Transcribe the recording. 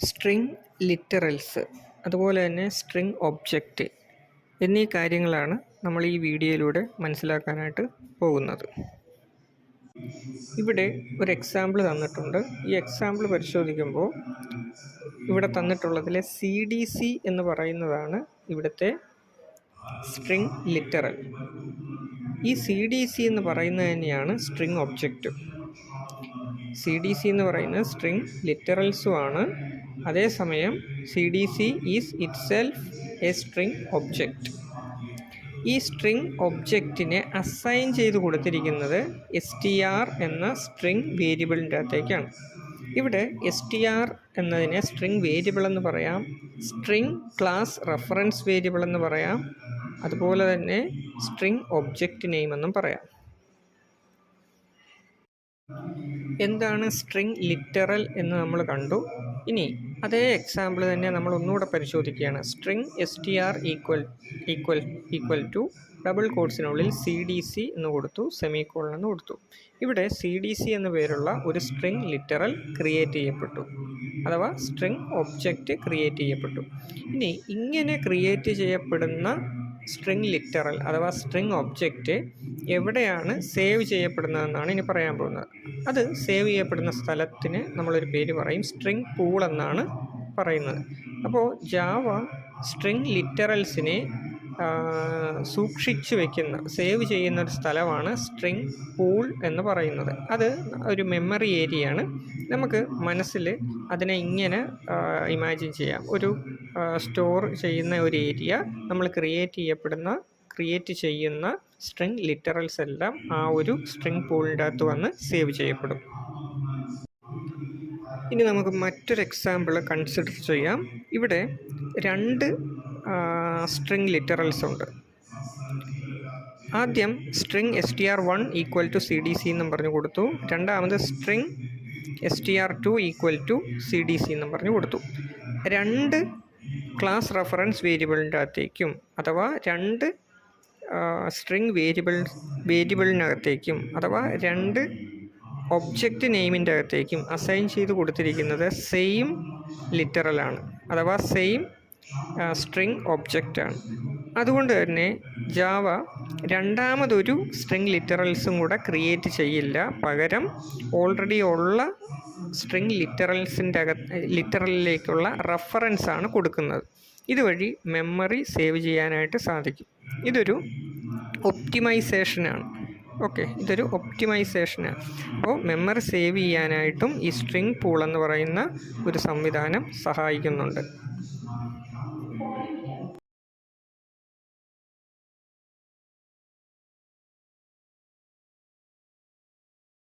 String literals അതുപോലെ തന്നെ string object എന്നീ കാര്യങ്ങളാണ് നമ്മൾ ഈ വീഡിയോയിലൂടെ മനസ്സിലാക്കാനായിട്ട് പോകുന്നത്. ഇവിടെ ഒരു എക്സാമ്പിൾ തന്നിട്ടുണ്ട്. ഈ എക്സാമ്പിൾ പരിശോധിക്കുമ്പോൾ ഇവിടെ തന്നിട്ടുള്ളതിലെ CDC എന്ന് പറയുന്നതാണ് ഇവിടുത്തെ സ്ട്രിംഗ് ലിറ്ററൽ. ഈ CDC എന്ന് പറയുന്നത് തന്നെയാണ് സ്ട്രിംഗ് ഒബ്ജക്റ്റ്. CDC എന്ന് പറയുന്നത് സ്ട്രിംഗ് ലിറ്ററൽസും ആണ്. അതേസമയം CDC is itself A string object. ഈ സ്ട്രിംഗ് ഒബ്ജക്റ്റിനെ അസൈൻ ചെയ്ത് കൊടുത്തിരിക്കുന്നത് str എന്ന സ്ട്രിംഗ് വേരിയബിളിൻ്റെ അകത്തേക്കാണ്. ഇവിടെ str എന്നതിനെ സ്ട്രിംഗ് വേരിയബിൾ എന്ന് പറയാം, സ്ട്രിംഗ് ക്ലാസ് റെഫറൻസ് വേരിയബിൾ എന്ന് പറയാം, അതുപോലെ തന്നെ സ്ട്രിംഗ് ഒബ്ജക്റ്റ് നെയിം എന്നും പറയാം. എന്താണ് സ്ട്രിംഗ് ലിറ്ററൽ എന്ന് നമ്മൾ കണ്ടു. ഇനി അതേ എക്സാമ്പിൾ തന്നെ നമ്മൾ ഒന്നുകൂടെ പരിശോധിക്കുകയാണ്. String str equal to double കോട്ട്സിനുള്ളിൽ CDC എന്ന് കൊടുത്തു, സെമിക്കോളൻ എന്ന് കൊടുത്തു. ഇവിടെ CDC എന്ന പേരുള്ള ഒരു സ്ട്രിംഗ് ലിറ്ററൽ ക്രിയേറ്റ് ചെയ്യപ്പെട്ടു, അഥവാ സ്ട്രിംഗ് ഒബ്ജക്റ്റ് ക്രിയേറ്റ് ചെയ്യപ്പെട്ടു. ഇനി ഇങ്ങനെ ക്രിയേറ്റ് ചെയ്യപ്പെടുന്ന സ്ട്രിംഗ് ലിറ്ററൽ അഥവാ സ്ട്രിംഗ് ഒബ്ജക്റ്റ് എവിടെയാണ് സേവ് ചെയ്യപ്പെടുന്നതെന്നാണ് ഇനി പറയാൻ പോകുന്നത്. അത് സേവ് ചെയ്യപ്പെടുന്ന സ്ഥലത്തിന് നമ്മളൊരു പേര് പറയും, സ്ട്രിംഗ് പൂൾ എന്നാണ് പറയുന്നത്. അപ്പോൾ ജാവ സ്ട്രിംഗ് ലിറ്ററൽസിനെ സൂക്ഷിച്ചു വയ്ക്കുന്ന, സേവ് ചെയ്യുന്ന ഒരു സ്ഥലമാണ് സ്ട്രിംഗ് പൂൾ എന്ന് പറയുന്നത്. അത് ഒരു മെമ്മറി ഏരിയയാണ്. നമുക്ക് മനസ്സിൽ അതിനെ ഇങ്ങനെ ഇമാജിൻ ചെയ്യാം. ഒരു സ്റ്റോർ ചെയ്യുന്ന ഒരു ഏരിയ, നമ്മൾ ക്രിയേറ്റ് ചെയ്യുന്ന സ്ട്രിംഗ് ലിറ്ററൽസ് എല്ലാം ആ ഒരു സ്ട്രിംഗ് പൂളിൻ്റെ അകത്ത് വന്ന് സേവ് ചെയ്യപ്പെടും. ഇനി നമുക്ക് മറ്റൊരു എക്സാമ്പിൾ കൺസിഡർ ചെയ്യാം. ഇവിടെ രണ്ട് സ്ട്രിംഗ് ലിറ്ററൽസ് ഉണ്ട്. ആദ്യം string str1 equal to CDC എന്നും പറഞ്ഞു കൊടുത്തു. രണ്ടാമത് string str2 equal to CDC എന്നും പറഞ്ഞു കൊടുത്തു. രണ്ട് ക്ലാസ് റെഫറൻസ് വേരിയബിളിൻ്റെ അകത്തേക്കും അഥവാ രണ്ട് സ്ട്രിംഗ് വേരിയബിളിനകത്തേക്കും അഥവാ രണ്ട് ഒബ്ജക്റ്റ് നെയിമിൻ്റെ അകത്തേക്കും അസൈൻ ചെയ്ത് കൊടുത്തിരിക്കുന്നത് സെയിം ലിറ്ററലാണ്, അഥവാ സെയിം സ്ട്രിംഗ് ഒബ്ജക്റ്റാണ്. അതുകൊണ്ട് തന്നെ ജാവ രണ്ടാമതൊരു സ്ട്രിംഗ് ലിറ്ററൽസും കൂടെ ക്രിയേറ്റ് ചെയ്യില്ല. പകരം ഓൾറെഡി ഉള്ള സ്ട്രിംഗ് ലിറ്ററലിലേക്കുള്ള റെഫറൻസാണ് കൊടുക്കുന്നത്. ഇതുവഴി മെമ്മറി സേവ് ചെയ്യാനായിട്ട് സാധിക്കും. ഇതൊരു ഒപ്റ്റിമൈസേഷനാണ്. ഇതൊരു ഒപ്റ്റിമൈസേഷനാണ്. അപ്പോൾ മെമ്മറി സേവ് ചെയ്യാനായിട്ടും ഈ സ്ട്രിംഗ് പൂൾ എന്ന് പറയുന്ന ഒരു സംവിധാനം സഹായിക്കുന്നുണ്ട്.